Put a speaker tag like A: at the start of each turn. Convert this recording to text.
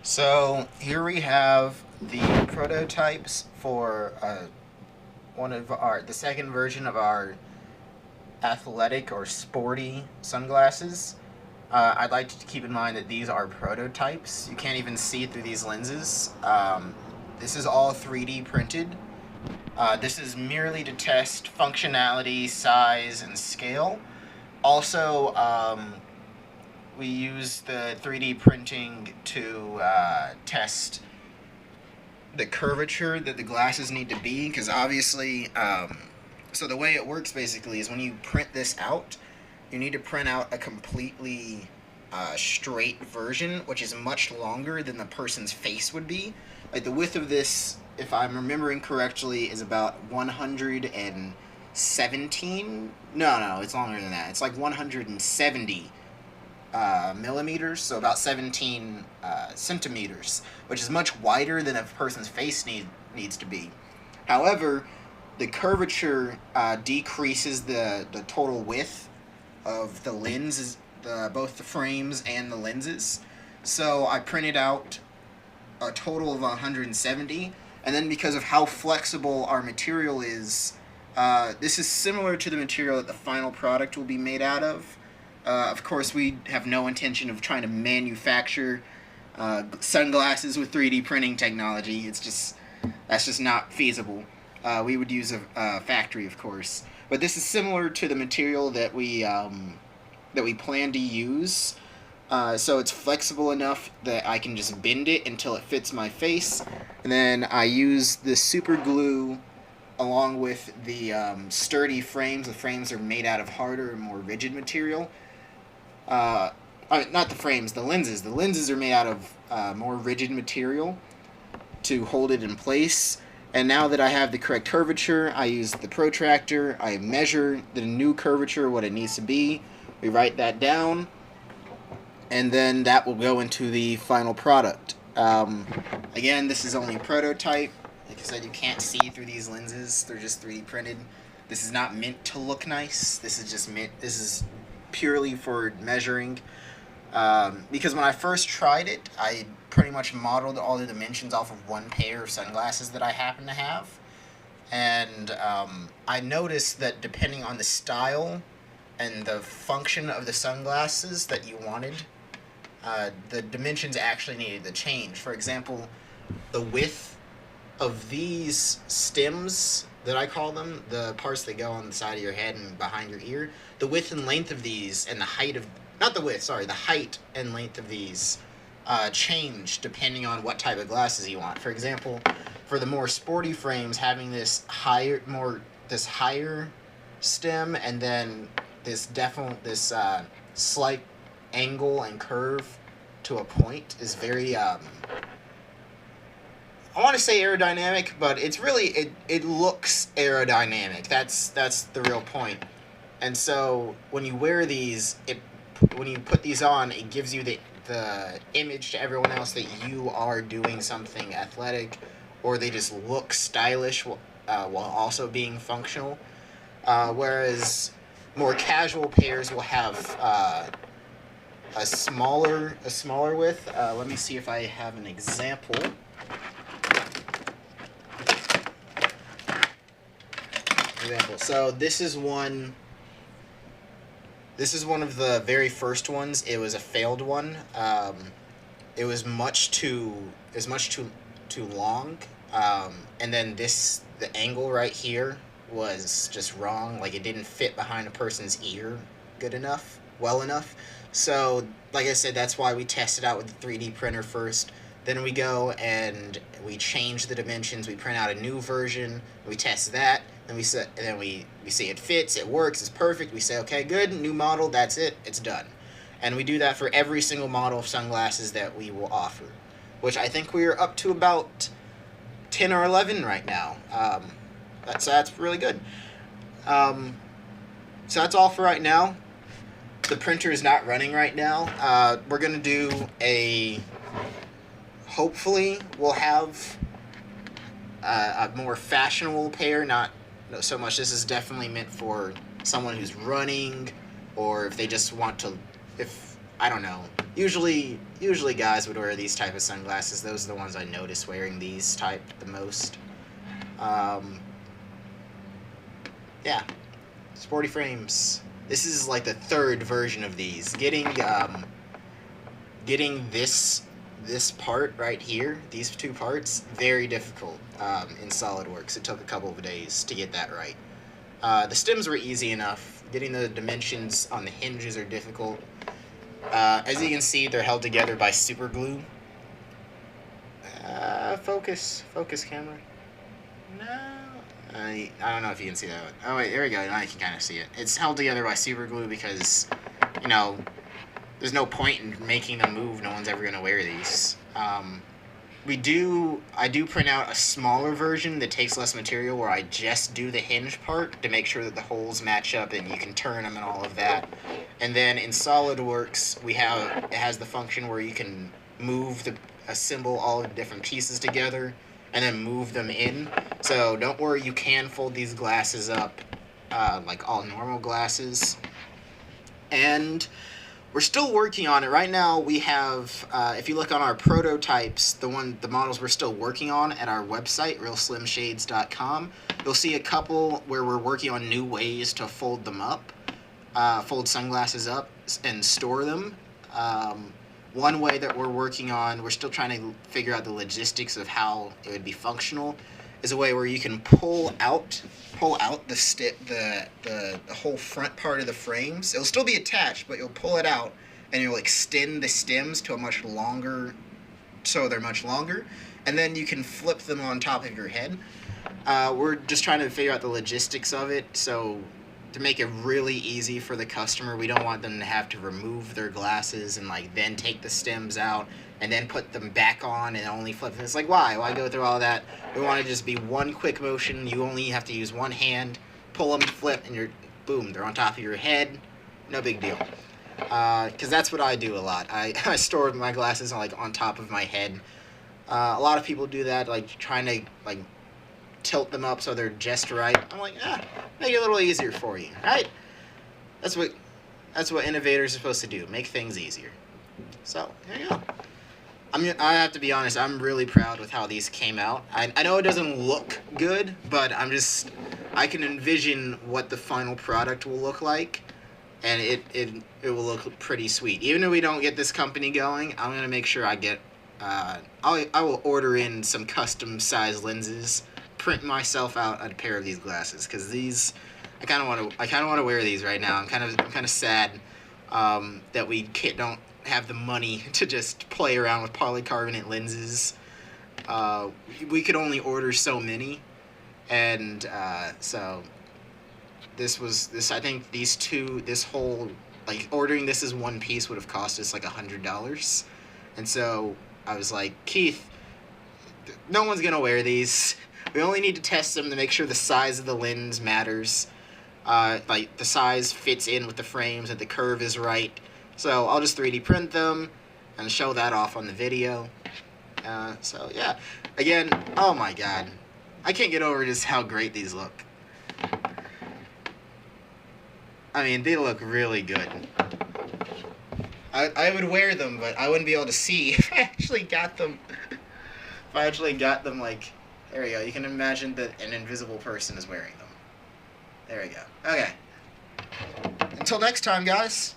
A: So here we have the prototypes for the second version of our athletic or sporty sunglasses. I'd like to keep in mind that these are prototypes. You can't even see through these lenses. This is all 3D printed. This is merely to test functionality, size, and scale. Also, we use the 3D printing to test the curvature that the glasses need to be, because obviously, so the way it works basically is when you print this out, you need to print out a completely straight version, which is much longer than the person's face would be. Like the width of this, if I'm remembering correctly, is about 117. No, it's longer than that. It's like 170 millimeters, so about 17 centimeters, which is much wider than a person's face needs to be. However, the curvature decreases the total width of the lenses, both the frames and the lenses. So I printed out a total of 170, and then because of how flexible our material is, this is similar to the material that the final product will be made out of. Of course, we have no intention of trying to manufacture sunglasses with 3D printing technology. That's just not feasible. We would use a factory, of course. But this is similar to the material that we plan to use. So it's flexible enough that I can just bend it until it fits my face. And then I use the super glue along with the sturdy frames. The frames are made out of harder and more rigid material. Not the frames, the lenses. The lenses are made out of more rigid material to hold it in place. And now that I have the correct curvature, I use the protractor. I measure the new curvature, what it needs to be. We write that down, and then that will go into the final product. Again, this is only a prototype. Like I said, you can't see through these lenses. They're just 3D printed. This is not meant to look nice. This is purely for measuring. Because when I first tried it, I pretty much modeled all the dimensions off of one pair of sunglasses that I happen to have. And I noticed that depending on the style and the function of the sunglasses that you wanted, the dimensions actually needed to change. For example, the width of these stems that I call them, the parts that go on the side of your head and behind your ear, the width and length of these and the height of, not the width, sorry, the height and length of these change depending on what type of glasses you want. For example, for the more sporty frames, having this higher stem and then this slight angle and curve to a point is very I want to say aerodynamic, but it's really it looks aerodynamic. That's the real point. And so when you wear these, when you put these on, it gives you the image to everyone else that you are doing something athletic, or they just look stylish while also being functional. Whereas more casual pairs will have a smaller width. Let me see if I have an example. So this is one of the very first ones. It was a failed one. It was much too long. And then the angle right here was just wrong. Like it didn't fit behind a person's ear well enough. So like I said, that's why we tested out with the 3D printer first. Then we go and we change the dimensions. We print out a new version. We test that. And we say it fits, it works, it's perfect. We say, okay, good, new model, that's it, it's done. And we do that for every single model of sunglasses that we will offer, which I think we are up to about 10 or 11 right now. That's really good. So that's all for right now. The printer is not running right now. We're going to do hopefully we'll have a more fashionable pair, not so much. This is definitely meant for someone who's running, or if they just want to, if I don't know. Usually guys would wear these type of sunglasses. Those are the ones I notice wearing these type the most. Yeah, Sporty frames. This is like the third version of these. Getting this part right here, these two parts, very difficult in SolidWorks. It took a couple of days to get that right. The stems were easy enough. Getting the dimensions on the hinges are difficult. As you can see, they're held together by super glue. Focus camera. No. I don't know if you can see that one. Oh wait, there we go. Now you can kind of see it. It's held together by super glue because, you know, there's no point in making them move. No one's ever gonna wear these. I do print out a smaller version that takes less material where I just do the hinge part to make sure that the holes match up and you can turn them and all of that. And then in SolidWorks, it has the function where you can assemble all of the different pieces together and then move them in. So don't worry, you can fold these glasses up like all normal glasses. And we're still working on it. Right now we have, if you look on our prototypes, the models we're still working on at our website, realslimshades.com, you'll see a couple where we're working on new ways to fold them up, fold sunglasses up and store them. One way that we're working on, we're still trying to figure out the logistics of how it would be functional, is a way where you can pull out the whole front part of the frames. It'll still be attached, but you'll pull it out and you'll extend the stems to so they're much longer, and then you can flip them on top of your head. We're just trying to figure out the logistics of it, so to make it really easy for the customer, we don't want them to have to remove their glasses and then take the stems out and then put them back on and only flip them. It's like, why go through all that? We want to just be one quick motion. You only have to use one hand, pull them, flip, and boom, they're on top of your head. No big deal. Because that's what I do a lot. I store my glasses on top of my head. A lot of people do that, trying to tilt them up so they're just right. I'm like, make it a little easier for you, right? That's what innovators are supposed to do, make things easier. So there you go. I have to be honest, I'm really proud with how these came out. I know it doesn't look good, but I can envision what the final product will look like, and it will look pretty sweet. Even if we don't get this company going, I'm gonna make sure I get I will order in some custom size lenses, print myself out a pair of these glasses, because these I kind of want to wear these right now. I'm kind of sad that we don't have the money to just play around with polycarbonate lenses. We could only order so many, and so I think this whole ordering this as one piece would have cost us $100, and so I was like, Keith, no one's gonna wear these. We only need to test them to make sure the size of the lens matters. The size fits in with the frames and the curve is right. So I'll just 3D print them and show that off on the video. So yeah, again, oh my god, I can't get over just how great these look. I mean, they look really good. I would wear them, but I wouldn't be able to see if I actually got them. If I actually got them, there we go. You can imagine that an invisible person is wearing them. There we go. Okay. Until next time, guys.